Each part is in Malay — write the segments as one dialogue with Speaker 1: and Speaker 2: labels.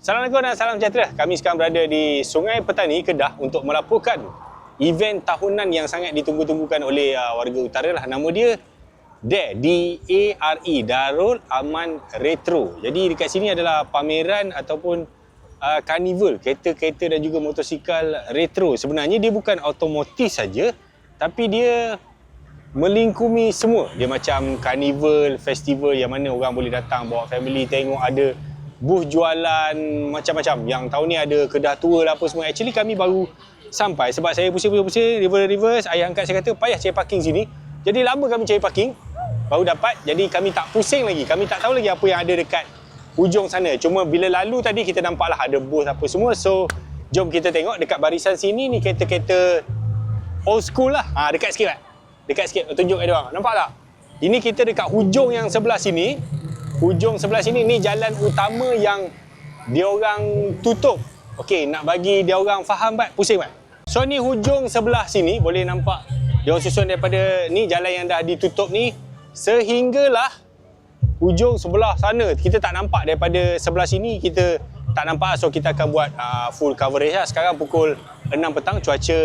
Speaker 1: Assalamualaikum dan salam sejahtera. Kami sekarang berada di Sungai Petani, Kedah untuk melaporkan event tahunan yang sangat ditunggu-tunggukan oleh warga utara lah. Nama dia DARE, D-A-R-E, Darul Aman Retro. Jadi dekat sini adalah pameran ataupun karnival kereta-kereta dan juga motosikal retro. Sebenarnya dia bukan automotif saja, tapi dia melingkumi semua. Dia macam karnival, festival yang mana orang boleh datang bawa family tengok, ada booth jualan macam-macam. Yang tahun ni ada Kedah Tour lah apa semua. Actually kami baru sampai sebab saya pusing-pusing reverse. Ayah angkat saya kata payah cari parking sini. Jadi lama kami cari parking baru dapat. Jadi kami tak pusing lagi. Kami tak tahu lagi apa yang ada dekat hujung sana. Cuma bila lalu tadi kita nampaklah ada booth apa semua. So jom kita tengok dekat barisan sini ni kereta-kereta old school lah. Dekat sikit kan? Dekat sikit tunjuk kat dia orang. Nampak tak? Ini kita dekat hujung yang sebelah sini. Hujung sebelah sini ni jalan utama yang dia orang tutup. Okey, nak bagi dia orang faham bat, pusing bat. So ni hujung sebelah sini boleh nampak dia orang susun daripada ni jalan yang dah ditutup ni sehinggalah hujung sebelah sana. Kita tak nampak daripada sebelah sini, kita tak nampak. So kita akan buat full coverage lah. Sekarang pukul 6 petang, cuaca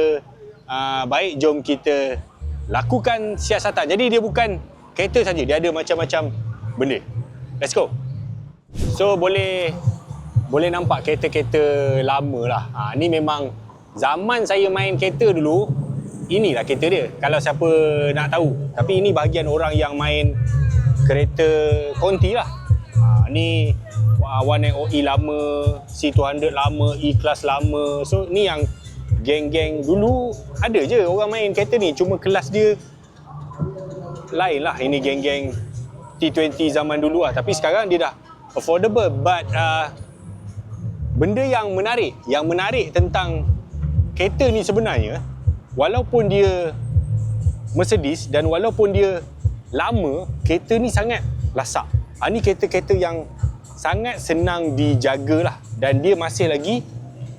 Speaker 1: baik. Jom kita lakukan siasatan. Jadi dia bukan kereta saja, dia ada macam-macam benda. Let's go. So boleh nampak kereta-kereta lama lah. Ni memang zaman saya main kereta dulu, inilah kereta dia. Kalau siapa nak tahu. Tapi ini bahagian orang yang main kereta konti lah. Ni 180E lama, C200 lama, E-Class lama. So ni yang geng-geng dulu ada je orang main kereta ni. Cuma kelas dia lain lah. Ini geng-geng T20 zaman dulu lah. Tapi sekarang dia dah affordable. But benda yang menarik tentang kereta ni sebenarnya, walaupun dia Mercedes dan walaupun dia lama, kereta ni sangat lasak. Ni kereta-kereta yang sangat senang dijaga lah. Dan dia masih lagi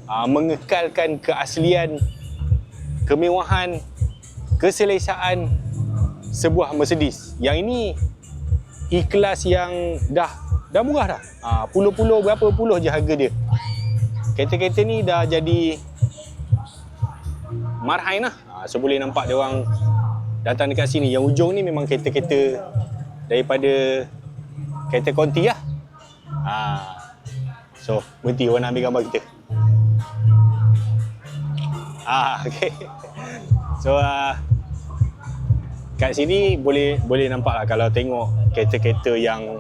Speaker 1: mengekalkan keaslian, kemewahan, keselesaan sebuah Mercedes. Yang ini E-Class yang dah murah dah. Puluh-puluh berapa puluh je harga dia. Kereta-kereta ni dah jadi marhain lah. So boleh nampak dia orang datang dekat sini. Yang ujung ni memang kereta-kereta daripada kereta konti lah. So berhenti orang nak ambil gambar kita. Okay. So kat sini boleh nampak lah kalau tengok kereta-kereta yang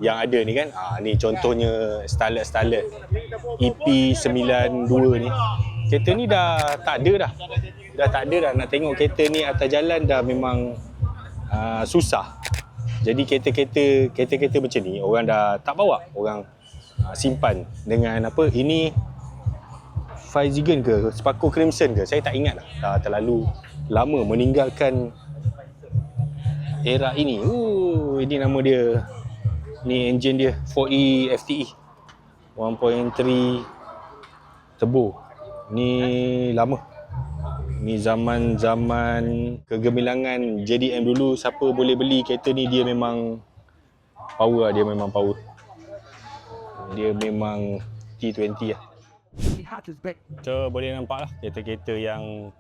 Speaker 1: ada ni kan. Ni contohnya Starlet EP92 ni. Kereta ni dah tak ada dah. Dah tak ada dah. Nak tengok kereta ni atas jalan dah memang susah. Jadi kereta-kereta macam ni orang dah tak bawa. Orang simpan dengan apa? Ini Volkswagen ke Sparko Crimson ke, saya tak ingat lah. Dah terlalu lama meninggalkan era ini. Ini nama dia. Ni enjin dia 4E FTE 1.3 turbo. Ni lama. Ni zaman-zaman kegemilangan JDM dulu. Siapa boleh beli kereta ni, dia memang power lah. Dia memang power. Dia memang T20 lah. So boleh nampak lah kereta-kereta yang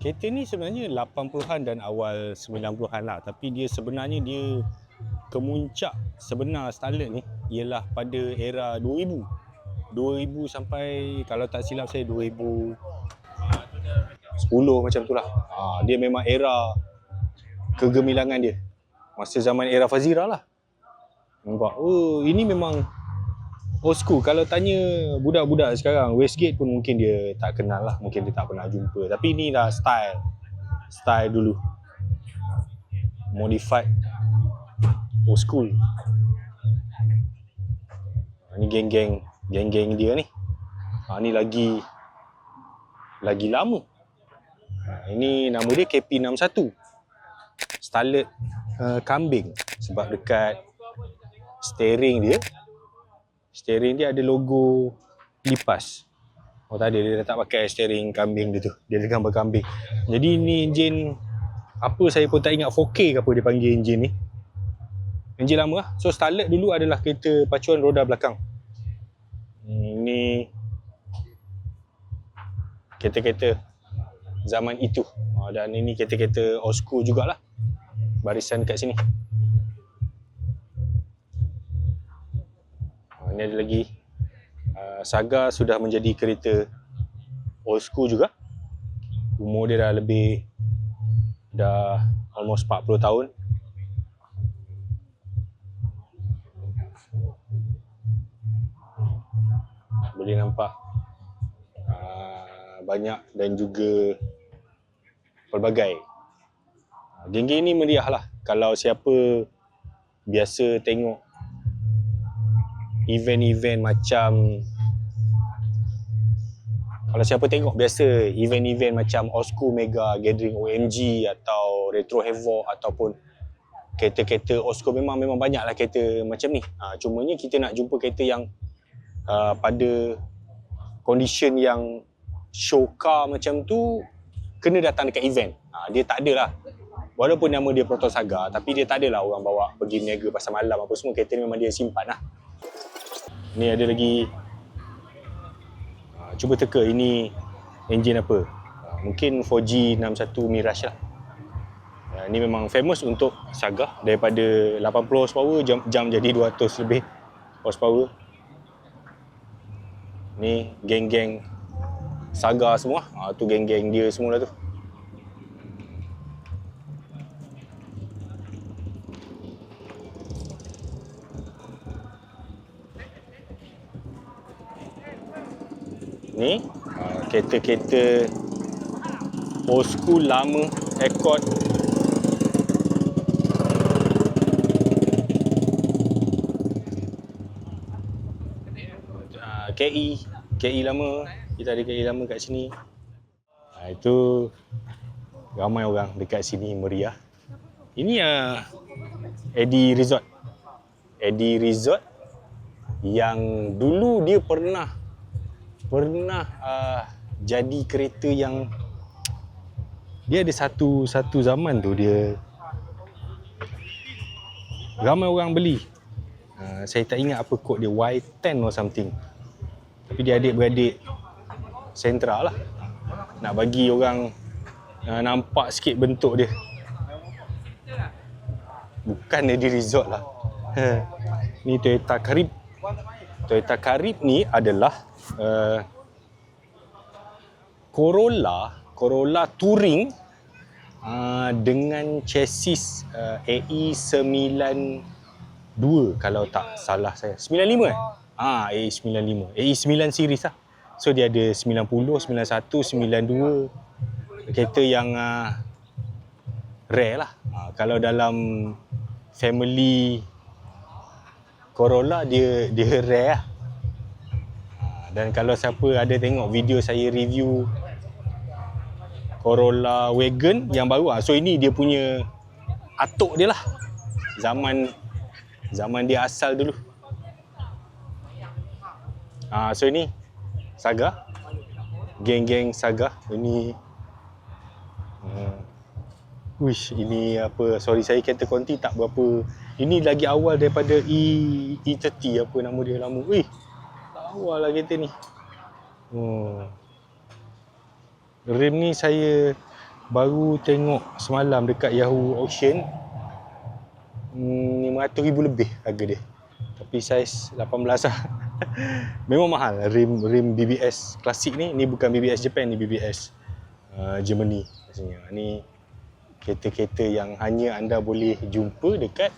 Speaker 1: kereta ni sebenarnya 80-an dan awal 90-an lah. Tapi dia sebenarnya dia kemuncak sebenar Starlet ni ialah pada era 2000 sampai kalau tak silap saya 2010 macam tu lah. Dia memang era kegemilangan dia. Masa zaman era Fazira lah. Nampak, ini memang old school. Kalau tanya budak-budak sekarang, Westgate pun mungkin dia tak kenal lah. Mungkin dia tak pernah jumpa. Tapi ni dah style dulu. Modified old school. Ni geng-geng dia ni. Ni lagi lama. Ini nama dia KP61. Starlet kambing. Sebab dekat steering dia ada logo lipas. Tak ada, dia tak pakai steering kambing dia tu. Dia ada gambar kambing. Jadi ni enjin apa saya pun tak ingat, 4K ke apa dia panggil enjin ni. Enjin lama lah. So Starlet dulu adalah kereta pacuan roda belakang. Ini kereta-kereta zaman itu. Dan ini kereta-kereta old school jugalah. Barisan kat sini. Ini ada lagi. Saga sudah menjadi kereta old school juga. Umur dia dah almost 40 tahun. Boleh nampak banyak dan juga pelbagai. Geng-geng ni meriah lah. Kalau siapa biasa tengok event-event macam Old School Mega Gathering OMG atau Retro Havoc ataupun kereta-kereta old school, memang banyak lah kereta macam ni. Cumanya kita nak jumpa kereta yang pada condition yang show car macam tu, kena datang dekat event. Dia tak ada lah. Walaupun nama dia Proton Saga, tapi dia tak adalah orang bawa pergi niaga pasar malam apa semua. Kereta ni memang dia simpan lah. Ni ada lagi. Cuba teka ini enjin apa. Mungkin 4G61 Mirage lah. Ni memang famous untuk Saga. Daripada 80 horsepower jam jadi 200 lebih horsepower. Ni geng-geng Saga semua. Tu geng-geng dia semua lah tu. Ni kereta-kereta old school lama, Accord. KI lama. Kita ada KI lama kat sini. Itu ramai orang dekat sini meriah. Ini Eddie Resort yang dulu dia pernah jadi kereta yang dia ada satu zaman tu dia ramai orang beli. Saya tak ingat apa kod dia, Y10 or something. Tapi dia adik-beradik Sentra lah. Nak bagi orang nampak sikit bentuk dia. Bukan Eddie Resort lah. Ni Toyota Carib. Toyota Carib ni adalah Corolla Touring dengan chassis AE92 kalau tak salah saya. 95 AE95. AE9 series lah. So dia ada 90, 91, 92. Kereta yang rare lah. Kalau dalam family Corolla dia rare lah. Dan kalau siapa ada tengok video saya review Corolla Wagon yang baru, so ini dia punya atuk dia lah. Zaman dia asal dulu. So ini Saga. Geng-geng Saga. Ini ini apa, sorry saya kata konti tak berapa. Ini lagi awal daripada E30 apa nama dia lama. Awal lah kereta ni. Rim ni saya baru tengok semalam dekat Yahoo Auction. 500,000 lebih harga dia. Tapi saiz 18 lah. Memang mahal rim BBS klasik ni. Ni bukan BBS Japan, ni BBS Germany maksudnya. Ni kereta-kereta yang hanya anda boleh jumpa dekat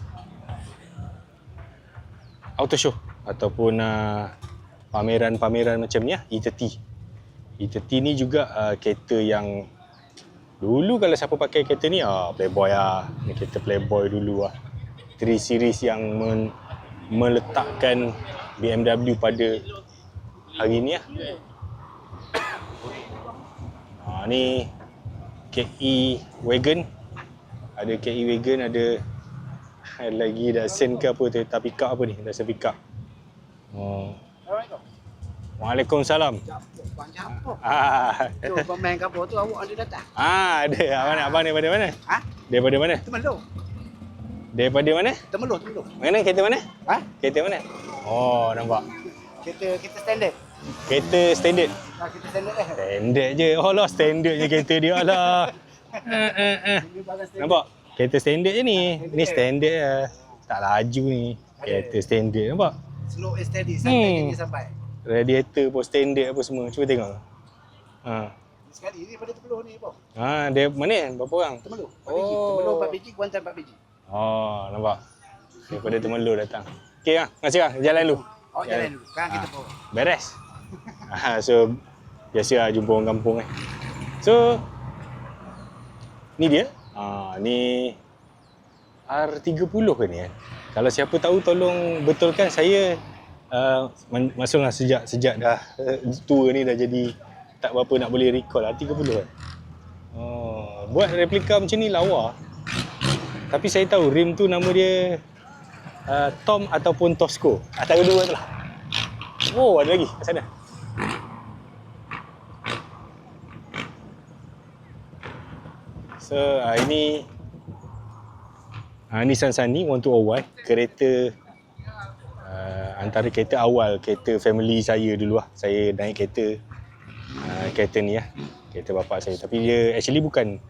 Speaker 1: auto show ataupun pameran-pameran macam ni lah. E30 ni juga kereta yang dulu kalau siapa pakai kereta ni Playboy lah. Ni kereta Playboy dulu lah. 3 series yang meletakkan BMW pada hari ni lah. Ni KI Wagon. Ada KI Wagon, ada lagi Datsun ke apa, Toyota pickup apa ni, Datsun pickup. Waalaikumsalam.
Speaker 2: Tu pemain kapal tu awak ada datang?
Speaker 1: Ada. Abang daripada mana? Daripada mana?
Speaker 2: Temeloh.
Speaker 1: Daripada mana?
Speaker 2: Temeloh.
Speaker 1: Mana kereta mana? Kereta mana? Oh, nampak.
Speaker 2: Kita standard.
Speaker 1: Kereta standard.
Speaker 2: Kita standard eh.
Speaker 1: Standard je. Oh lah, standard je kereta dia lah.
Speaker 2: Ini barang standard.
Speaker 1: Nampak? Kereta standard je ni. Ni standard lah. Tak laju ni. Kereta standard, nampak?
Speaker 2: Slow and steady sampai dia sampai.
Speaker 1: Radiator pun standard apa semua. Cuba tengok. Ha.
Speaker 2: Sekali ni pada Temeloh ni apa?
Speaker 1: Ha, dia mana? Berapa orang?
Speaker 2: Temeloh. 4
Speaker 1: Oh.
Speaker 2: biji. Temeloh 4 biji, Kuantan 4 biji.
Speaker 1: Oh, nampak? Daripada Temelur datang. Okey ah, terima kasih ah. Jalan dulu.
Speaker 2: Oh, jalan dulu. Sekarang kita bawa.
Speaker 1: Beres. So biasa lah jumpa orang kampung eh. So ni dia. Ni R30 ke ni eh. Kalau siapa tahu tolong betulkan. Saya maksudnya sejak dah tua ni dah jadi tak berapa nak boleh recall R30 kan. Buat replika macam ni lawa. Tapi saya tahu rim tu nama dia Tom ataupun Tosco. Antara dua tu lah. Oh, ada lagi kat sana. So, ini Nissan Sunny 1201. Kereta antara kereta awal, kereta family saya dulu lah. Saya naik kereta ni lah. Kereta bapak saya. Tapi dia actually bukan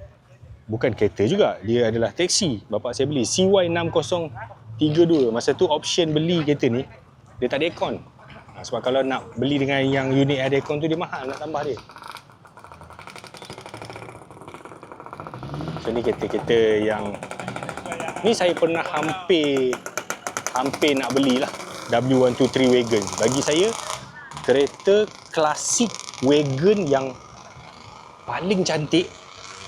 Speaker 1: kereta juga. Dia adalah teksi. Bapak saya beli CY6032. Masa tu option beli kereta ni, dia tak ada aircon. Sebab kalau nak beli dengan yang unit ada aircon tu, dia mahal nak tambah dia. So ni kereta-kereta yang ni saya pernah hampir nak belilah. W123 Wagon. Bagi saya kereta klasik wagon yang paling cantik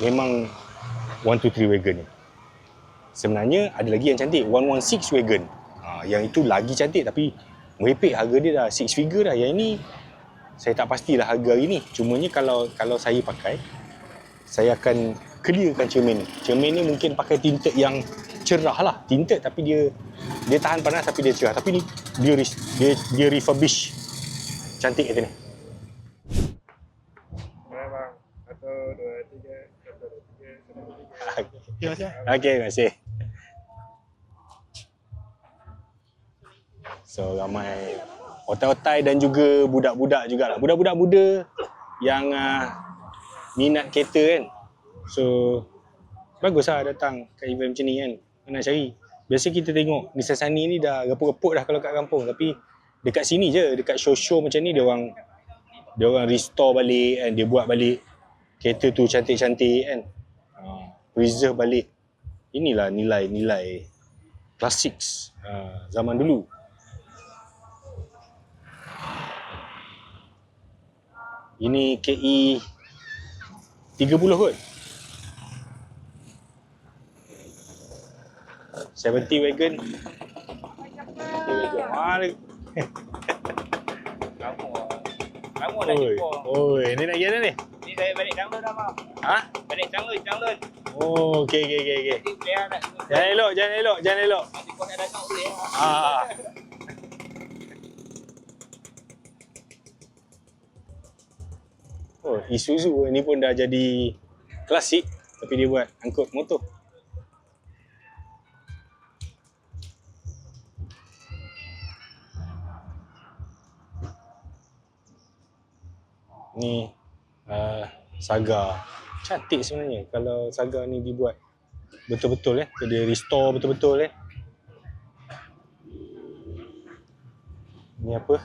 Speaker 1: memang 123 Wagon ni. Sebenarnya ada lagi yang cantik, 116 Wagon. Yang itu lagi cantik tapi merepek, harga dia dah 6 figure dah. Yang ini saya tak pastilah harga hari ni. Cumanya kalau saya pakai, saya akan clearkan cermin ni. Cermin ni mungkin pakai tinted yang cerah lah. Tinted tapi dia tahan panas tapi dia cerah. Tapi ni dia refurbish. Cantik kereta ni.
Speaker 3: Bang. 1, 2, 3, 1, 2, 3, 1, 2, 3.
Speaker 1: Okey, terima kasih. So ramai otai-otai dan juga budak-budak jugalah. Budak-budak muda yang minat kereta kan. So baguslah datang kat event macam ni kan. Nak cari. Biasa kita tengok Nissan Sunny ni dah reput-reput dah kalau kat kampung. Tapi dekat sini je, dekat show-show macam ni dia orang restore balik kan. Dia buat balik kereta tu cantik-cantik kan. Preserve balik. Inilah nilai-nilai klasik zaman dulu. Ini KE 30 kot. 70 wagon. 70 wagon.
Speaker 3: Lama dah jumpa.
Speaker 1: Oi, ni nak pergi mana ni?
Speaker 3: Ni saya balik Changlun dah, Mak.
Speaker 1: Ha?
Speaker 3: Balik Changlun.
Speaker 1: Oh, okey.
Speaker 3: Nanti player nak
Speaker 1: Jangan elok.
Speaker 3: nanti kau nak datang boleh.
Speaker 1: Oh, Isuzu ni pun dah jadi klasik tapi dia buat angkut motor. Ni Saga. Cantik sebenarnya kalau Saga ni dibuat betul-betul dia restore betul-betul Ni apa?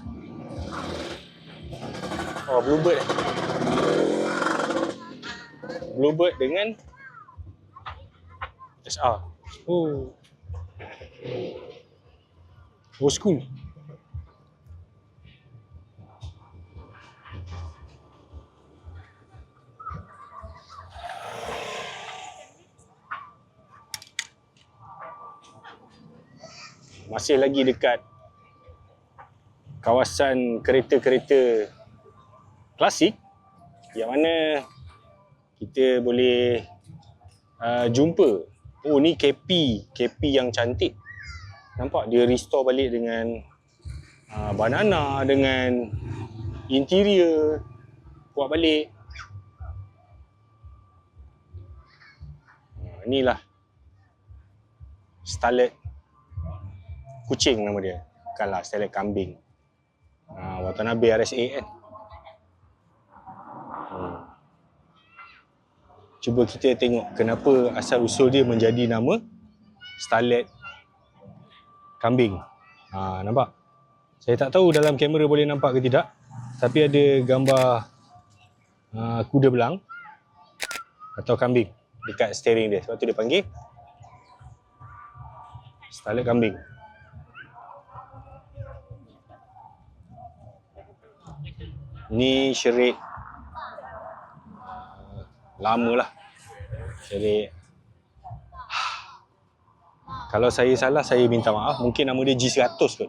Speaker 1: Oh, Bluebird Bluebird dengan SR. Oh. Old school. Masih lagi dekat kawasan kereta-kereta klasik yang mana kita boleh jumpa. Oh, ni KP yang cantik. Nampak dia restore balik dengan banana, dengan interior buat balik. Inilah Starlet kucing nama dia. Bukanlah Starlet kambing. Watanabe RSA kan. Cuba kita tengok kenapa asal usul dia menjadi nama Starlet kambing. Nampak? Saya tak tahu dalam kamera boleh nampak ke tidak, tapi ada gambar kuda belang atau kambing dekat steering dia. Sebab tu dia panggil Starlet kambing. Ni syerik lama lah. Syerik. Kalau saya salah, saya minta maaf. Mungkin nama dia G100 kot.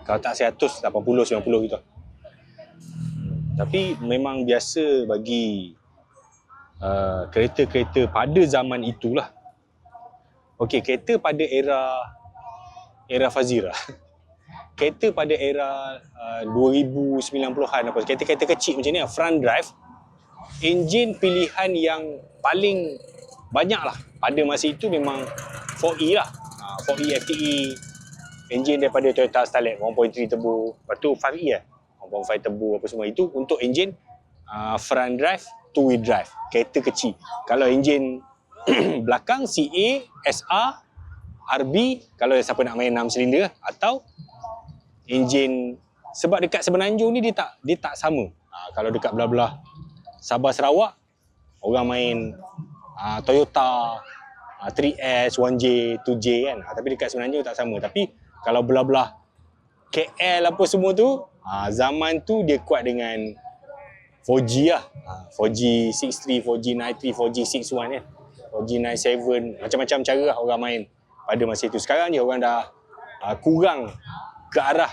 Speaker 1: Kalau tak 100, 80, 90 gitu. Tapi memang biasa bagi kereta-kereta pada zaman itulah. Okey, kereta pada era Fazira. Kereta pada era 2090-an apa, kereta-kereta kecil macam ni, front drive, enjin pilihan yang paling banyak lah pada masa itu memang 4E lah. 4E FTE, enjin daripada Toyota Starlet 1.3 turbo, lepas tu 5E lah, 1.5 turbo apa semua. Itu untuk enjin front drive, two wheel drive, kereta kecil. Kalau enjin belakang CA, SR, RB, kalau siapa nak main 6 silinder, atau enjin, sebab dekat Semenanjung ni dia tak sama. Kalau dekat belah-belah Sabah Sarawak, orang main Toyota 3S, 1J, 2J kan. Tapi dekat Semenanjung tak sama. Tapi kalau belah-belah KL apa semua tu, zaman tu dia kuat dengan 4G lah. 4G 63, 4G 93, 4G 61 kan. 4G 97, macam-macam cara lah orang main pada masa itu. Sekarang je orang dah kurang ke arah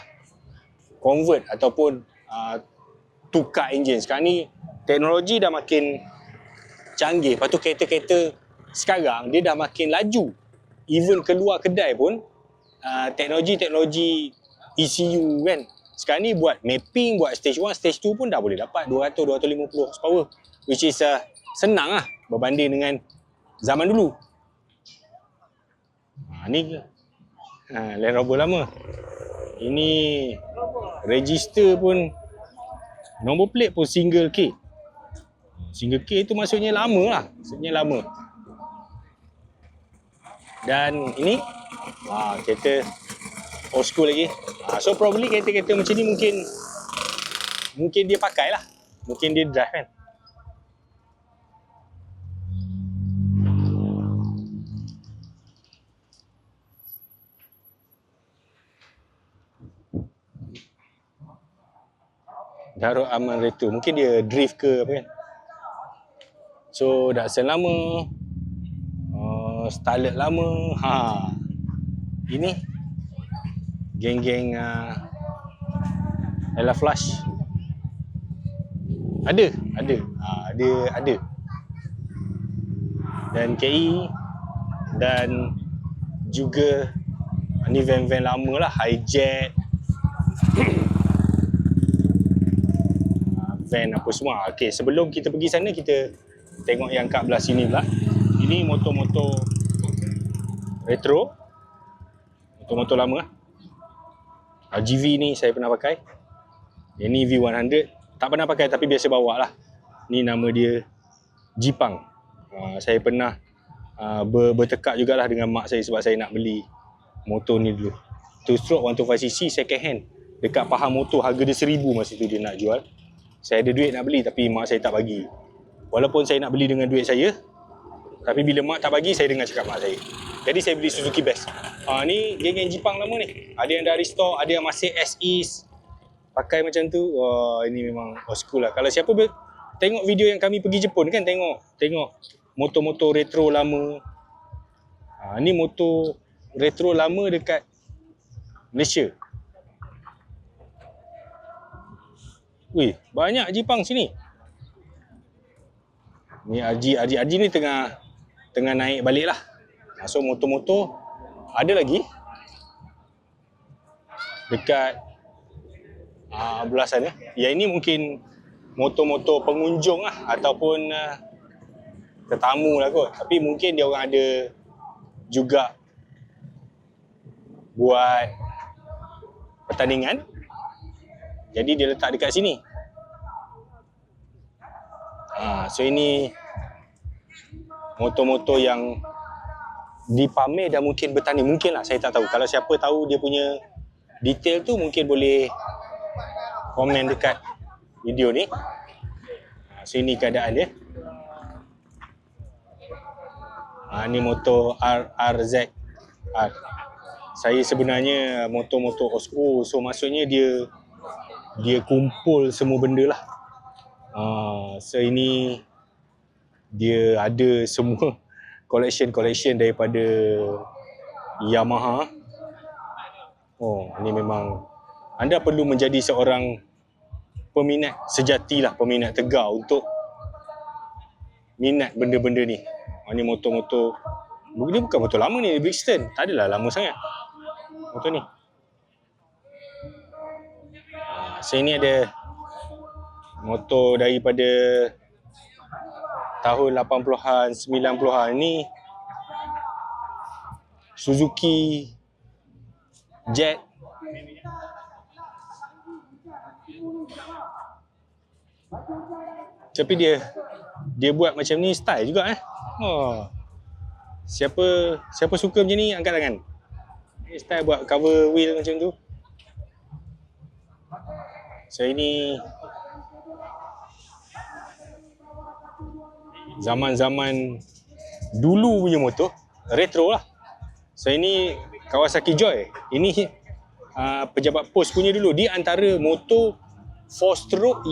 Speaker 1: convert ataupun tukar enjin. Sekarang ni teknologi dah makin canggih. Lepas tu kereta-kereta sekarang dia dah makin laju. Even keluar kedai pun teknologi ECU kan. Sekarang ni buat mapping, buat stage 1, stage 2 pun dah boleh dapat 200-250 horsepower. Which is senang lah berbanding dengan zaman dulu. Ni Land Rover lama. Ini register pun, nombor plate pun single K. Single K itu maksudnya lama lah. Maksudnya lama. Dan ini kereta old school lagi. So probably kereta-kereta macam ni mungkin dia pakai lah. Mungkin dia drive kan. Darul Aman Retro. Mungkin dia drift ke apa kan. So Datsun lama, Starlet lama. Ini geng-geng Ella Flash. Ada. Dan KI dan juga ni van-van lama lah, Hijet. Van apa semua. Okey, sebelum kita pergi sana, kita tengok yang kat belah sini pula. Ini motor-motor retro. Motor-motor lama. GV ni saya pernah pakai. Yang ni V100. Tak pernah pakai tapi biasa bawa lah. Ni nama dia Jipang. Saya pernah bertekak jugalah dengan mak saya sebab saya nak beli motor ni dulu. 2-stroke 125cc second hand. Dekat Pahang Motor, harga dia 1000 masa tu dia nak jual. Saya ada duit nak beli tapi mak saya tak bagi. Walaupun saya nak beli dengan duit saya, tapi bila mak tak bagi, saya dengar cakap mak saya. Jadi saya beli Suzuki Best. Ni geng-geng Jipang lama ni. Ada yang dah restore, ada yang masih as is. Pakai macam tu. Ini memang old school lah. Kalau siapa tengok video yang kami pergi Jepun kan, tengok motor-motor retro lama. Ni motor retro lama dekat Malaysia. Wih, banyak Jipang sini. Ni RG ni tengah naik balik lah. So motor-motor ada lagi dekat belah sana. Yang ini mungkin motor-motor pengunjung lah ataupun tetamu lah kot. Tapi mungkin dia orang ada juga buat pertandingan. Jadi dia letak dekat sini. So ini motor-motor yang dipamer dan mungkin bertanding. Mungkin lah, saya tak tahu. Kalau siapa tahu dia punya detail tu, mungkin boleh komen dekat video ni. So ini keadaan dia. Ni motor RRZ R. Saya sebenarnya motor-motor Osco, so maksudnya dia kumpul semua benda lah. So ini dia ada semua collection daripada Yamaha. Ini memang anda perlu menjadi seorang peminat sejati lah, peminat tegar untuk minat benda-benda ni. Ni motor-motor, dia bukan motor lama ni, Brixton. Tak adalah lama sangat motor ni. So ini ada motor daripada tahun 80-an, 90-an. Ni Suzuki Jet. Tapi dia buat macam ni style juga Siapa suka macam ni angkat tangan. Style buat cover wheel macam tu. So ini zaman-zaman dulu punya motor, retro lah. So ini Kawasaki Joy. Ini pejabat pos punya dulu. Dia antara motor 4-stroke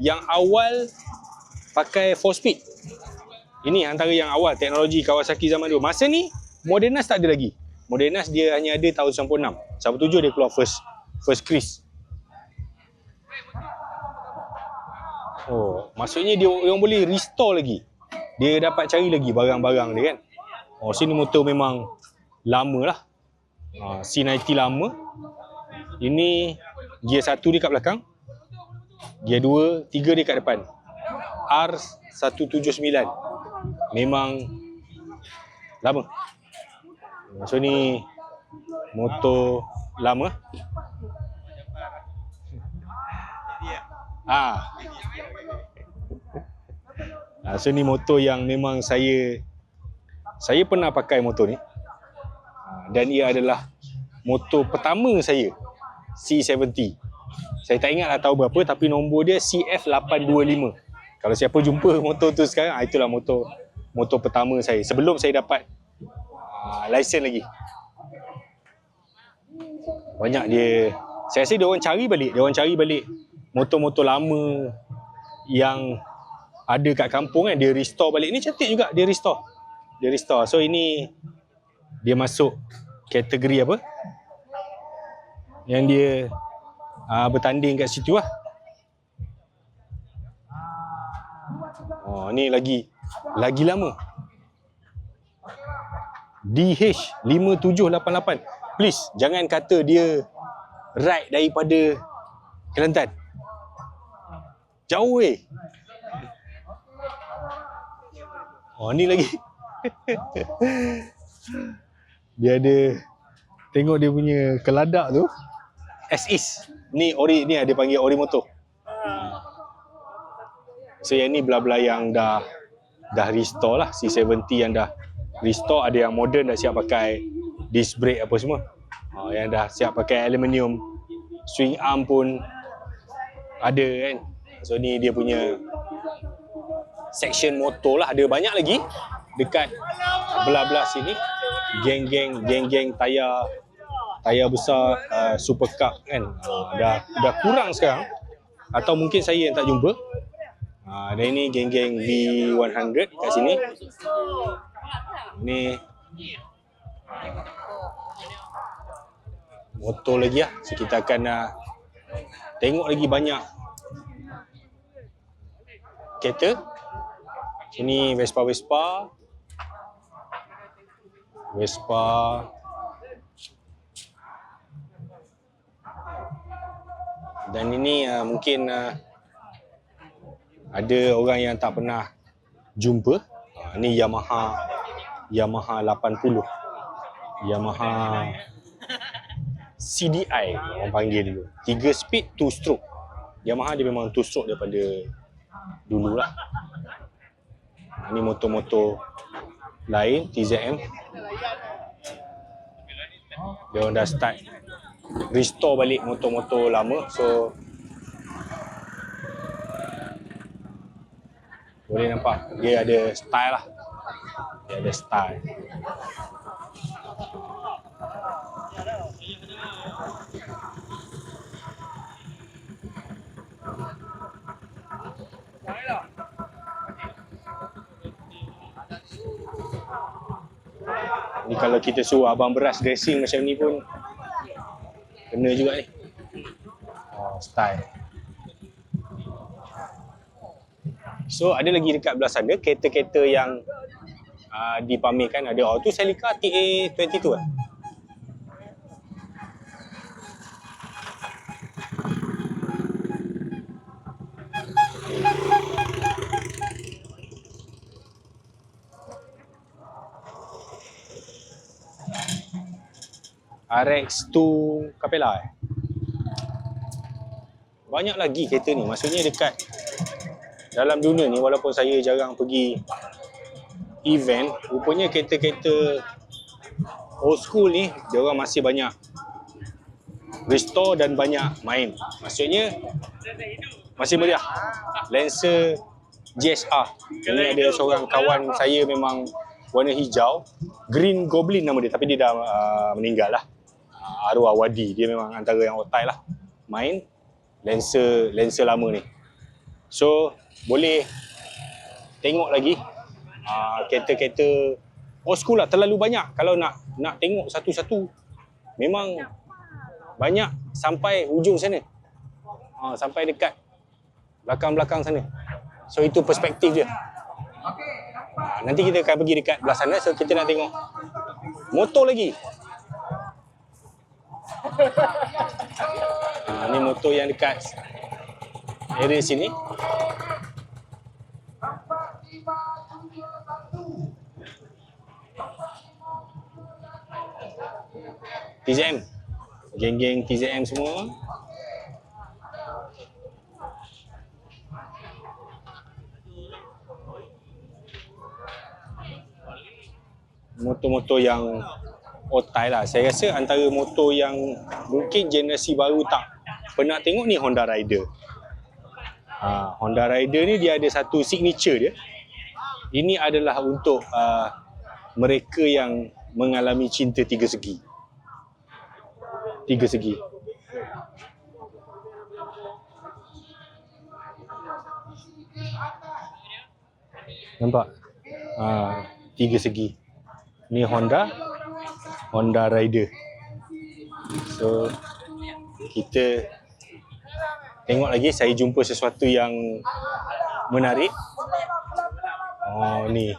Speaker 1: yang awal pakai 4-speed. Ini antara yang awal teknologi Kawasaki zaman dulu. Masa ni Modernas tak ada lagi. Modernas dia hanya ada tahun 96. 97 dia keluar first Chris. Maksudnya dia orang boleh restore lagi. Dia dapat cari lagi barang-barang dia kan. Sini motor memang lama lah. C90 lama. Ini gear 1 dia kat belakang. Gear 2, 3 dia kat depan. R179. Memang lama. So ni motor lama. So ni motor yang memang saya pernah pakai motor ni. Dan ia adalah motor pertama saya, C70. Saya tak ingat lah tahun berapa, tapi nombor dia CF825. Kalau siapa jumpa motor tu sekarang, itulah motor pertama saya. Sebelum saya dapat lesen lagi. Banyak dia. Saya rasa dia orang cari balik motor-motor lama yang ada kat kampung kan. Dia restore balik. Ni cantik juga, dia restore. So ini dia masuk kategori apa? Yang dia bertanding kat situ lah. Ni lagi lama. DH5788. Please, jangan kata dia ride daripada Kelantan. Jauh ni lagi. Dia ada, tengok dia punya keladak tu. SIS. Ni dia panggil ori motor. So yang ni belah-belah yang dah restore lah. C70 yang dah restore. Ada yang modern dah siap pakai disc brake apa semua. Yang dah siap pakai aluminium. Swing arm pun ada kan. So ni dia punya section motor lah. Ada banyak lagi dekat belah-belah sini. Geng-geng tayar besar, Super Cup kan. Dah kurang sekarang. Atau mungkin saya yang tak jumpa. Dan ini geng-geng V100 kat sini. Ni motor lagi lah. So kita akan tengok lagi banyak kereta. Sini Vespa. Dan ini mungkin ada orang yang tak pernah jumpa. Ni Yamaha 80. Yamaha CDI orang panggil dulu. 3 speed 2 stroke. Yamaha dia memang 2 stroke daripada dulu lah. Ini motor-motor lain TZM. Dia orang dah start restore balik motor-motor lama. So boleh nampak dia ada style lah. Dia ada style. Ni kalau kita suruh abang beras dressing macam ni pun kena juga ni. Style. So ada lagi dekat belah sana kereta-kereta yang dipamerkan ada. Oh tu Celica TA22 kan? RX2 Capella Banyak lagi kereta ni. Maksudnya dekat dalam dunia ni, walaupun saya jarang pergi event, rupanya kereta-kereta old school ni dia orang masih banyak restore dan banyak main. Maksudnya masih meriah. Lancer GSR. Ini ada seorang kawan saya memang warna hijau, Green Goblin nama dia, tapi dia dah meninggal lah. Arwah Wadi, dia memang antara yang otai lah main Lancer lama ni. So boleh tengok lagi kereta-kereta old school lah. Terlalu banyak. Kalau nak tengok satu-satu memang banyak sampai hujung sana, sampai dekat belakang-belakang sana. So itu perspektif dia. Nanti kita akan pergi dekat belah sana. So kita nak tengok motor lagi. Ni motor yang dekat area sini. TZM. Geng-geng TZM semua. Motor-motor yang otai lah. Saya rasa antara motor yang mungkin generasi baru tak pernah tengok ni Honda Rider. Honda Rider ni dia ada satu signature dia. Ini adalah untuk mereka yang mengalami cinta tiga segi. Tiga segi. Nampak? Tiga segi. Ni Honda Rider. So kita tengok lagi. Saya jumpa sesuatu yang menarik. Ni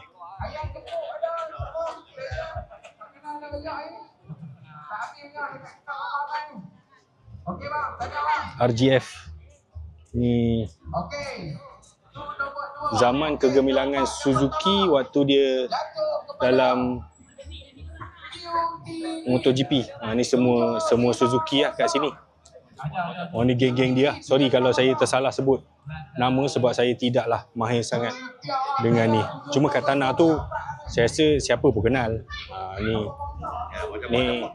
Speaker 1: RGF. Ni zaman kegemilangan Suzuki waktu dia dalam MotoGP. Ni semua Suzuki lah kat sini. Ni geng-geng dia. Sorry kalau saya tersalah sebut nama sebab saya tidaklah mahir sangat dengan ni. Cuma Katana tu saya rasa siapa pun kenal. Ni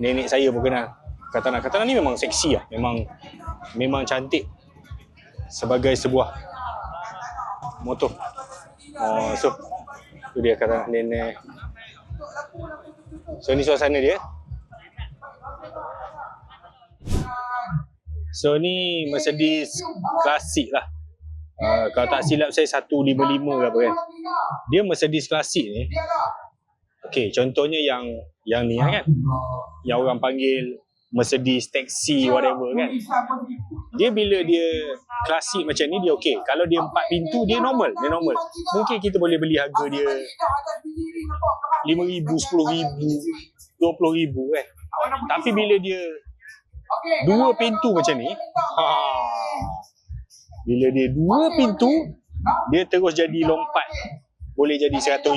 Speaker 1: nenek saya pun kenal. Katana ni memang seksi lah. Memang cantik sebagai sebuah motor. So tu dia Katana nenek. So ni suasana dia. So ni Mercedes klasik lah. Kalau tak silap saya 155 ke apa kan. Dia Mercedes klasik ni. Okay, contohnya yang ni kan. Yang orang panggil Mercedes taxi whatever kan. Dia bila dia klasik macam ni dia okey. Kalau dia 4 pintu dia normal. Mungkin kita boleh beli harga dia 5,000, 10,000, 20,000 kan. Tapi bila dia 2 pintu macam ni, bila dia 2 pintu, dia terus jadi lompat. Boleh jadi 100,000.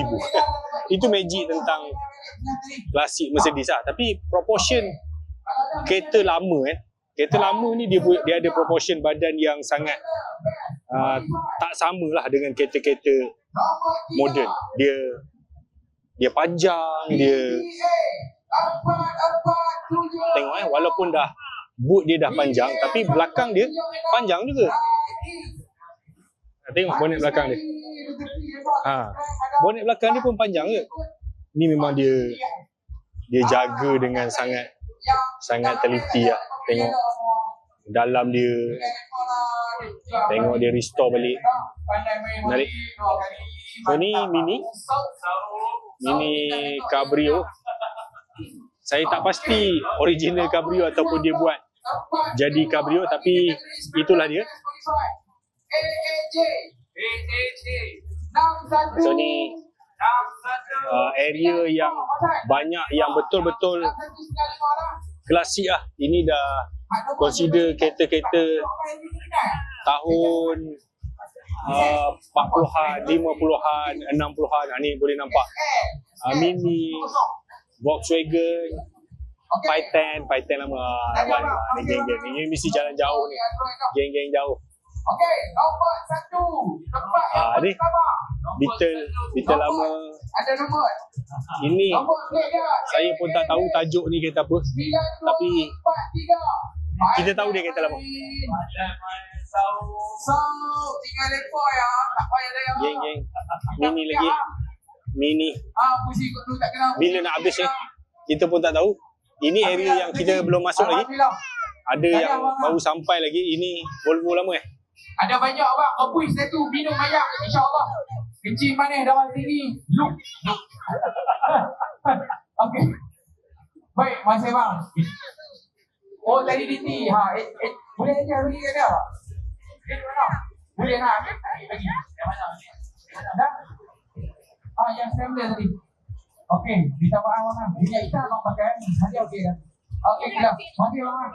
Speaker 1: Itu magic tentang klasik Mercedes lah. Tapi proportion kereta lama kereta lama ni dia ada proportion badan yang sangat tak samalah dengan kereta-kereta moden. Dia panjang, dia tengok walaupun dah boot dia dah panjang tapi belakang dia panjang juga. Tengok bonet belakang dia. Bonet belakang dia pun panjang je. Ni memang dia jaga dengan sangat teliti lah. Tengok dalam dia. Tengok dia restore balik. Menarik. So ni Mini Cabrio. Saya tak pasti original Cabrio ataupun dia buat jadi Cabrio, tapi itulah dia. So ni area yang banyak yang betul-betul klasik lah. Ini dah consider kereta-kereta tahun 40-an, 50-an, 60-an. Ni boleh nampak Mini, Volkswagen, Python lama. Ni geng-geng. Ni mesti jalan jauh ni. Geng-geng jauh.
Speaker 4: Okey, nombor 1. Tempat
Speaker 1: Ni Beetle lama.
Speaker 4: Ada nombor.
Speaker 1: Ini
Speaker 4: Nombor plate dia.
Speaker 1: saya pun tak tahu tajuk ni kereta apa. Tapi kita tahu dia kereta lama.
Speaker 4: So, tinggal lekor ya. Tak payah dah ya.
Speaker 1: Geng-geng. Mini lagi. Mini.
Speaker 4: Pusi kot dulu tak kenal.
Speaker 1: Bila nak habis ni? Kita pun tak tahu. Ini area yang kita belum masuk lagi. Ada yang baru sampai lagi. Ini Volvo lama
Speaker 4: Ada banyak orang kebui satu minum banyak insya-Allah. Kecil manis dalam sini. Look. Okey. Baik, masih bang. Oh tadi DT. Boleh aja bagi kat dia. Boleh nak bagi. Yang mana? Dah. Yang sembel tadi. Okey, minta maaf bang. Minyak hitam bang pakai ni. Nanti okey dah. Okey, dah. Mati bang.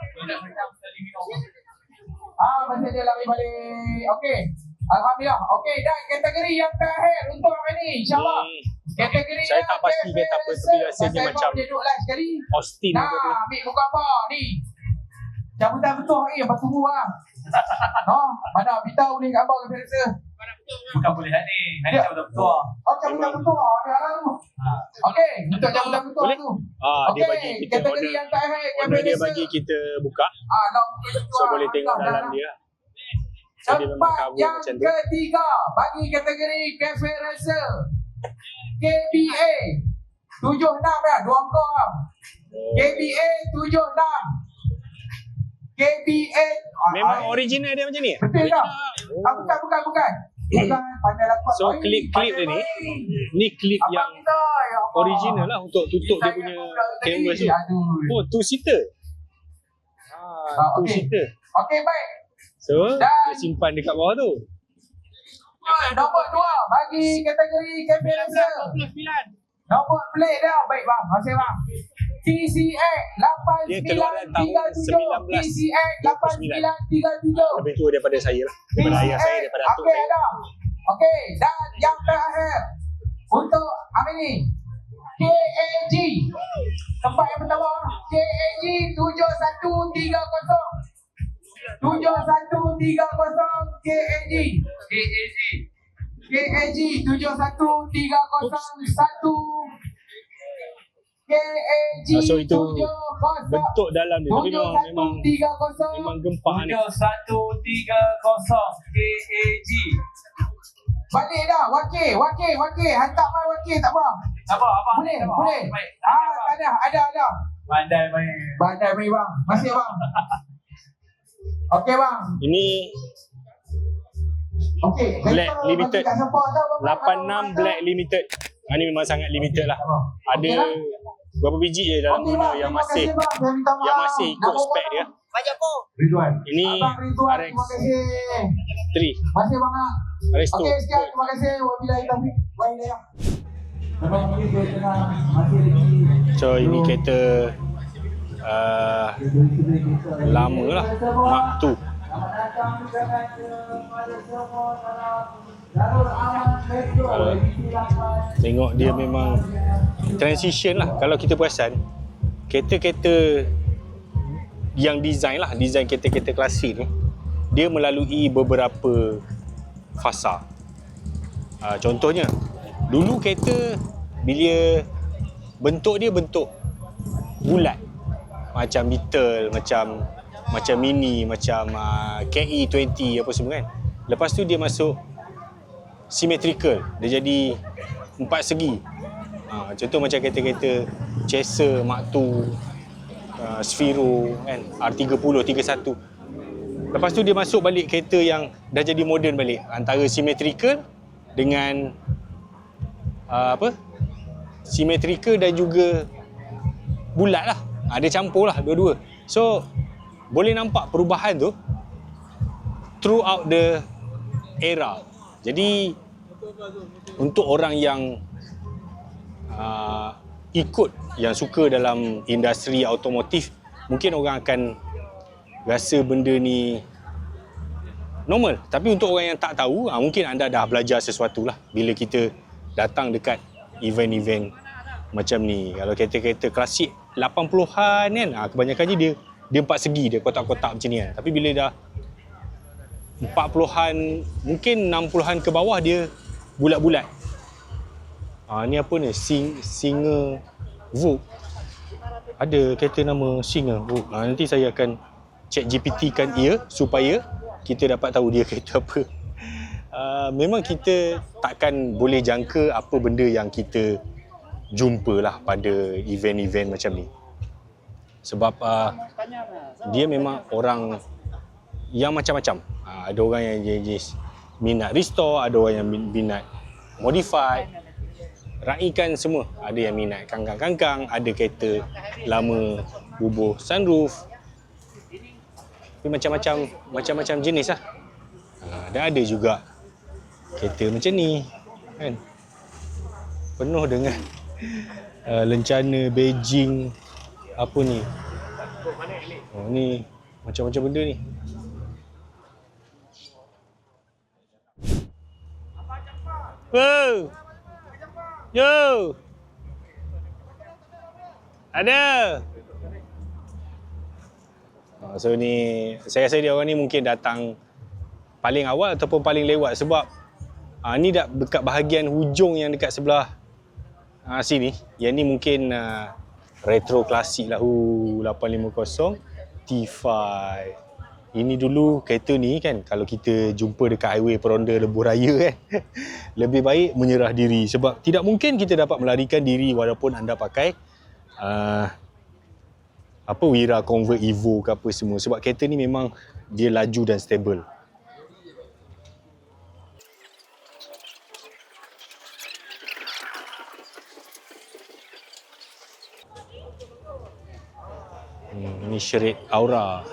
Speaker 4: Masih dia lari balik. Okey. Alhamdulillah. Okey, dan kategori yang terakhir untuk hari ni insya-Allah. Kategori
Speaker 1: Saya tak pasti kereta apa, tapi rasanya macam Austin ke apa.
Speaker 4: ambil muka apa ni. Cabutan betul ni apa tunggu ah. Mana beritahu ni gambar ke saya.
Speaker 3: Bukan boleh ni. Nanti cabutan betul.
Speaker 4: Cabutan betul. Dia tu. Okey, untuk cabutan betul
Speaker 1: Boleh?
Speaker 4: tu.
Speaker 1: Dia bagi kita
Speaker 4: kategori
Speaker 1: model.
Speaker 4: yang terakhir
Speaker 1: Model dia bagi kita buka. So boleh tengok dalam dia. So dia memang cover
Speaker 4: yang
Speaker 1: macam tu.
Speaker 4: ketiga bagi kategori Cafe Racer KBA 76 ya, 2 angka. KBA 76. KBA
Speaker 1: Memang original dia macam ni?
Speaker 4: betul tak? Bukan. Bukan pandai lakukan.
Speaker 1: So klip dia ni klip yang original lah untuk tutup dia punya canvas tu. Oh, 2-seater. 2-seater.
Speaker 4: Okey, baik.
Speaker 1: So, dia simpan dekat bawah tu.
Speaker 4: Nombor 2 bagi kategori Cafe Racer. Nombor plate dia. Baik bang, masih bang. TCX
Speaker 1: Dia keluaran tahun
Speaker 4: 8937. TCX 8937.
Speaker 1: Lebih tua daripada saya lah. Daripada ayah saya, daripada atuk
Speaker 4: Okey,
Speaker 1: saya.
Speaker 4: ada. Okey, dan yang terakhir untuk apa ni? KAG. Tempat yang pertama KAG 7130. 7130 KAG. KAG 7130 KAG.
Speaker 1: So itu bentuk dalam dia tapi memang gempak ni.
Speaker 3: 7130 KAG.
Speaker 4: Balik dah, wakil. Hantar mai wakil tak apa.
Speaker 3: Abang.
Speaker 4: Boleh. Tak ada.
Speaker 3: Pandai main.
Speaker 4: Bandai mai bang. Masih bang. Okey bang.
Speaker 1: Ini
Speaker 4: Okey.
Speaker 1: Black
Speaker 4: Betul,
Speaker 1: limited.
Speaker 4: bagi kat siapa tau, bang?
Speaker 1: 86 Black Limited. Ini memang sangat limited lah. Ada berapa biji je dalam
Speaker 4: Okey,
Speaker 1: dunia
Speaker 4: bang.
Speaker 1: yang
Speaker 4: Terima
Speaker 1: masih
Speaker 4: kasih, bang. Saya minta maaf.
Speaker 1: yang masih ikut
Speaker 4: Nama
Speaker 1: spek
Speaker 4: abang
Speaker 1: dia.
Speaker 3: Banyak po.
Speaker 4: Ridwan.
Speaker 1: Ini
Speaker 4: Abang Ridwan,
Speaker 1: RX
Speaker 4: terima kasih.
Speaker 1: 3.
Speaker 4: Masih bang.
Speaker 1: RX 2.
Speaker 4: Okey, sekian. Terima kasih. Wabillahi taufiq. Wa hidayah. Lepas ini saya tengah masih lagi.
Speaker 1: So ini kereta lama lah, Mark 2. Tengok dia memang transition lah. Kalau kita perasan kereta-kereta yang design kereta-kereta klasik ni, dia melalui beberapa fasa. Contohnya, dulu kereta bila bentuk dia bentuk bulat, macam Beetle, macam Mini, macam KE20 apa semua kan. Lepas tu dia masuk symmetrical, dia jadi 4 segi. Contoh macam kereta-kereta Chaser, Mark II, Sphero kan, R30, 31. Lepas tu dia masuk balik kereta yang dah jadi moden balik, antara symmetrical dengan symmetrical dan juga bulat lah. Dia campur lah dua-dua. So boleh nampak perubahan tu throughout the era. Jadi untuk orang yang ikut, yang suka dalam industri automotif, mungkin orang akan rasa benda ni normal. Tapi untuk orang yang tak tahu, mungkin anda dah belajar sesuatu lah bila kita datang dekat event-event macam ni. Kalau kereta-kereta klasik 80-an kan, kebanyakannya dia 4 segi, dia kotak-kotak macam ni kan. Tapi bila dah 40-an, mungkin 60-an ke bawah, dia bulat-bulat. Ni apa ni? Singer Vogue. Ada kereta nama Singer Vogue. Nanti saya akan check GPT-kan ia supaya kita dapat tahu dia kereta apa. Memang kita takkan boleh jangka apa benda yang kita jumpa lah pada event-event macam ni. Sebab dia memang orang yang macam-macam. Ada orang yang jenis minat restore, ada orang yang minat modified, raikan semua. Ada yang minat kangkang-kangkang, ada kereta lama bubuh sunroof. Tapi macam-macam jenis lah. Dan ada juga kereta macam ni kan, penuh dengan lencana Beijing apa ni. Ni macam-macam benda ni. Wow. Yo. Ada. So ni, saya rasa dia orang ni mungkin datang paling awal ataupun paling lewat sebab ni dah dekat bahagian hujung yang dekat sebelah sini. Yang ni mungkin retro klasik lah, 850 T5. Ini dulu kereta ni kan, kalau kita jumpa dekat highway Peronda Lebuh Raya kan, lebih baik menyerah diri sebab tidak mungkin kita dapat melarikan diri walaupun anda pakai Wira Convert Evo ke apa semua, sebab kereta ni memang dia laju dan stable. Ni Shred Aura.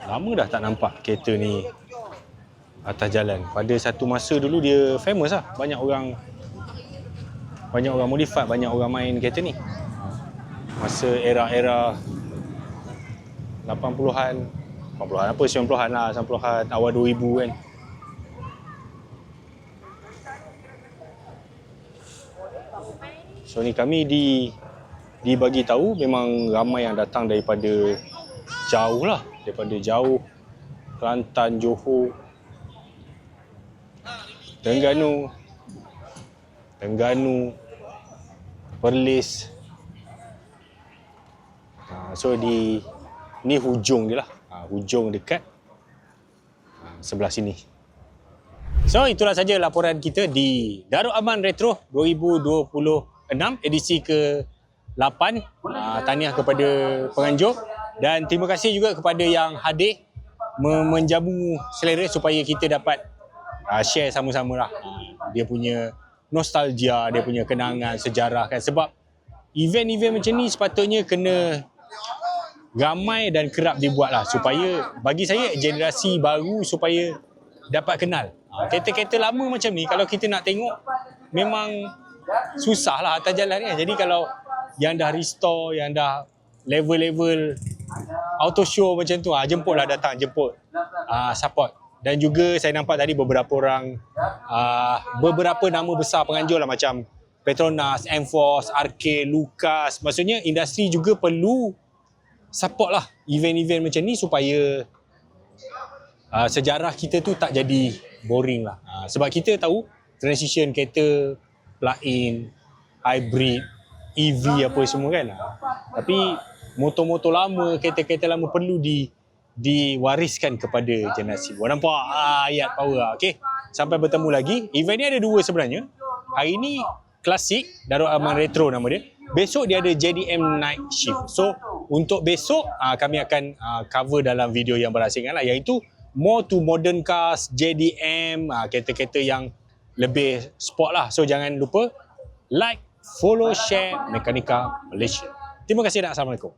Speaker 1: Lama dah tak nampak kereta ni atas jalan. Pada satu masa dulu dia famous lah. Banyak orang modify, banyak orang main kereta ni. Masa era-era 80-an, 90-an lah, 90-an, awal 2000 kan. So ni kami dibagi tahu memang ramai yang datang daripada jauh lah. Daripada jauh, Kelantan, Johor, Terengganu, Perlis. So ni hujung dia lah, hujung dekat sebelah sini. So itulah saja laporan kita di Darul Aman Retro 2026 edisi ke-8. Tahniah kepada penganjur dan terima kasih juga kepada yang hadir menjamu selera supaya kita dapat share sama-sama lah. Dia punya nostalgia, dia punya kenangan, sejarah kan. Sebab event-event macam ni sepatutnya kena ramai dan kerap dibuat lah, supaya bagi saya generasi baru supaya dapat kenal. Kereta-kereta lama macam ni kalau kita nak tengok memang susah lah atas jalan kan. Jadi kalau yang dah restore, yang dah level-level auto show macam tu, jemputlah, datang jemput, support. Dan juga saya nampak tadi beberapa orang, beberapa nama besar penganjur lah macam Petronas, M-Force, RK, Lucas. Maksudnya industri juga perlu support lah event-event macam ni supaya sejarah kita tu tak jadi boring lah. Sebab kita tahu transition kereta plug-in, hybrid, EV apa semua kan. Tapi motor-motor lama, kereta-kereta lama perlu diwariskan kepada generasi. Nampak ayat power lah. Okay, sampai bertemu lagi. Event ni ada 2 sebenarnya. Hari ni klasik, Darul Aman Retro nama dia. Besok dia ada JDM Night Shift. So untuk besok kami akan cover dalam video yang berasingan lah, iaitu more to modern cars, JDM, kereta-kereta yang lebih sport lah. So jangan lupa like, follow, share Mekanika Malaysia. Terima kasih dan Assalamualaikum.